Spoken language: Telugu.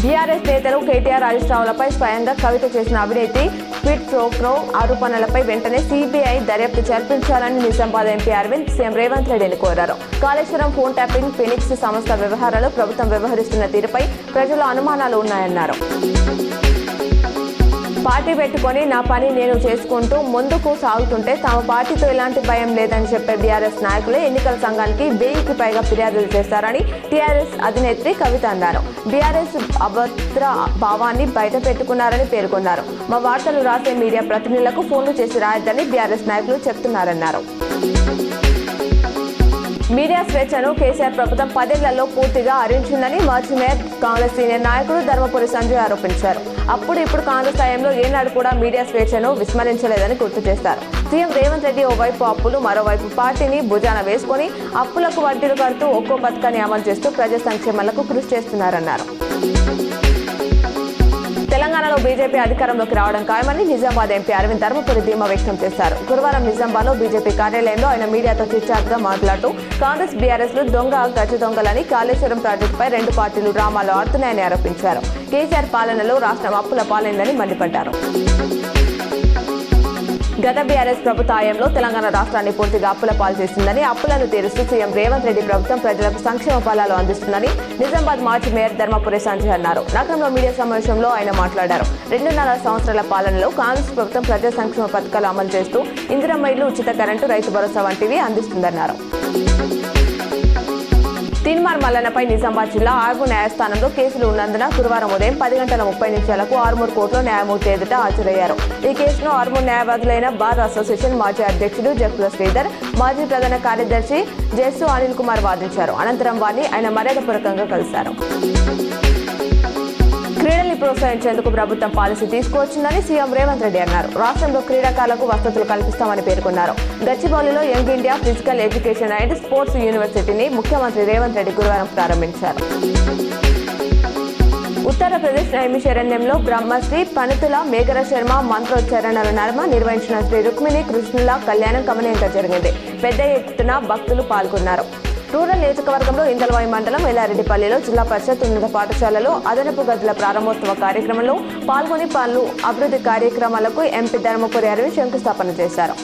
బీఆర్ఎస్ నేతలు కేటీఆర్ హరీష్ రావులపై స్వయంగా కవిత చేసిన అవినీతి క్విడ్ ప్రోక్రో ఆరోపణలపై వెంటనే సిబిఐ దర్యాప్తు జరిపించాలని నిజామాబాద్ ఎంపీ అరవింద్ సీఎం రేవంత్ రెడ్డిని కోరారు. కాళేశ్వరం ఫోన్ ట్యాపింగ్, ఫినిక్స్ సంస్థ వ్యవహారాలు ప్రభుత్వం వ్యవహరిస్తున్న తీరుపై ప్రజల అనుమానాలు ఉన్నాయన్నారు. పార్టీ పెట్టుకొని నా పని నేను చేసుకుంటూ ముందుకు సాగుతుంటే తమ పార్టీతో ఎలాంటి భయం లేదని చెప్పే బీఆర్ఎస్ నాయకులే ఎన్నికల సంఘానికి 1000కి పైగా ఫిర్యాదులు చేశారని టీఆర్ఎస్ అధినేత్రి కవిత అన్నారు. బీఆర్ఎస్ అభద్ర భావాన్ని బయట పెట్టుకున్నారని పేర్కొన్నారు. మా వార్తలు రాసే మీడియా ప్రతినిధులకు ఫోన్లు చేసి రాయొద్దని బీఆర్ఎస్ నాయకులు చెప్తున్నారన్నారు. మీడియా స్వేచ్ఛను కేసీఆర్ ప్రభుత్వం 10 ఏళ్లలో పూర్తిగా హరించిందని మాజీ మేయర్ కాంగ్రెస్ సీనియర్ నాయకుడు ధర్మపురి సంజయ్ ఆరోపించారు. ఇప్పుడు కాంగ్రెస్ హయాంలో ఏనాడు కూడా మీడియా స్వేచ్ఛను విస్మరించలేదని గుర్తు చేశారు. సీఎం రేవంత్ రెడ్డి ఓవైపు అప్పులు, మరోవైపు పార్టీని భుజాన వేసుకుని అప్పులకు వడ్డీలు కడుతూ ఒక్కో పథకాన్ని అమలు చేస్తూ ప్రజా సంక్షేమాలకు కృషి చేస్తున్నారన్నారు. తెలంగాణలో బీజేపీ అధికారంలోకి రావడం ఖాయమని నిజామాబాద్ ఎంపీ అరవింద్ ధర్మపురి ధీమా వ్యక్తం చేశారు. గురువారం నిజామాబాద్లో బీజేపీ కార్యాలయంలో ఆయన మీడియాతో చిట్చాట్గా మాట్లాడుతూ కాంగ్రెస్ బీఆర్ఎస్లు గజ దొంగలని, కాళేశ్వరం ప్రాజెక్టుపై 2 పార్టీలు డ్రామాలు ఆడుతున్నాయని ఆరోపించారు. కేసీఆర్ పాలనలో రాష్ట్రం అప్పుల పాలైందని మండిపడ్డారు. గత బీఆర్ఎస్ ప్రభుత్వ హయాంలో తెలంగాణ రాష్ట్రాన్ని పూర్తిగా అప్పుల పాలు చేసిందని, అప్పులను తీరుస్తూ సీఎం రేవంత్ రెడ్డి ప్రభుత్వం ప్రజలకు సంక్షేమ ఫలాలు అందిస్తుందని నిజామాబాద్ మాజీ మేయర్ ధర్మపురి సంజయ్ అన్నారు. నగరంలో మీడియా సమావేశంలో ఆయన మాట్లాడారు. 2.5 సంవత్సరాల పాలనలో కాంగ్రెస్ ప్రభుత్వం ప్రజా సంక్షేమ పథకాలు అమలు చేస్తూ ఇందిరమ్మ ఇళ్లు, ఉచిత కరెంటు, రైతు భరోసా వంటివి అందిస్తుందన్నారు. తీన్మార్ మల్లన్నపై నిజామాబాద్ జిల్లా ఆర్మూర్ న్యాయస్థానంలో కేసులు ఉన్నందున గురువారం ఉదయం 10:30 ఆర్మూర్ కోర్టులో న్యాయమూర్తి ఎదుట హాజరయ్యారు. ఈ కేసును ఆర్మూర్ న్యాయవాదులైన బార్ అసోసియేషన్ మాజీ అధ్యక్షుడు జక్కుల శ్రీధర్, మాజీ ప్రధాన కార్యదర్శి జెస్సు అనిల్ కుమార్ వాదించారు. అనంతరం వారిని ఆయన మర్యాదపూర్వకంగా కలిశారు. క్రీడల్ని ప్రోత్సహించేందుకు ప్రభుత్వం పాలసీ తీసుకువచ్చిందని సీఎం రేవంత్ రెడ్డి అన్నారు. రాష్ట్రంలో క్రీడాకారులకు వసతులు కల్పిస్తామని పేర్కొన్నారు. గచ్చిబౌలిలో young India physical education and sports యూనివర్సిటీని ముఖ్యమంత్రి రేవంత్ రెడ్డి గురువారం ప్రారంభించారు. ఉత్తరప్రదేశ్ నైమిషారణ్యంలో బ్రహ్మశ్రీ పనుతుల మేఘర శర్మ మంత్రోచ్చరణల నర్మ నిర్వహించిన శ్రీ రుక్మిణి కృష్ణుల కళ్యాణం కమనీయంగా జరిగింది. పెద్ద ఎత్తున భక్తులు పాల్గొన్నారు. రూరల్ నియోజకవర్గంలో ఇందల్వాయి మండలం ఎల్లారెడ్డిపల్లిలో జిల్లా పరిషత్ ఉన్నత పాఠశాలలో అదనపు గదుల ప్రారంభోత్సవ కార్యక్రమంలో పాల్గొని పలు అభివృద్ధి కార్యక్రమాలకు ఎంపీ ధర్మపురి అరవింద్ శంకుస్థాపన చేశారు.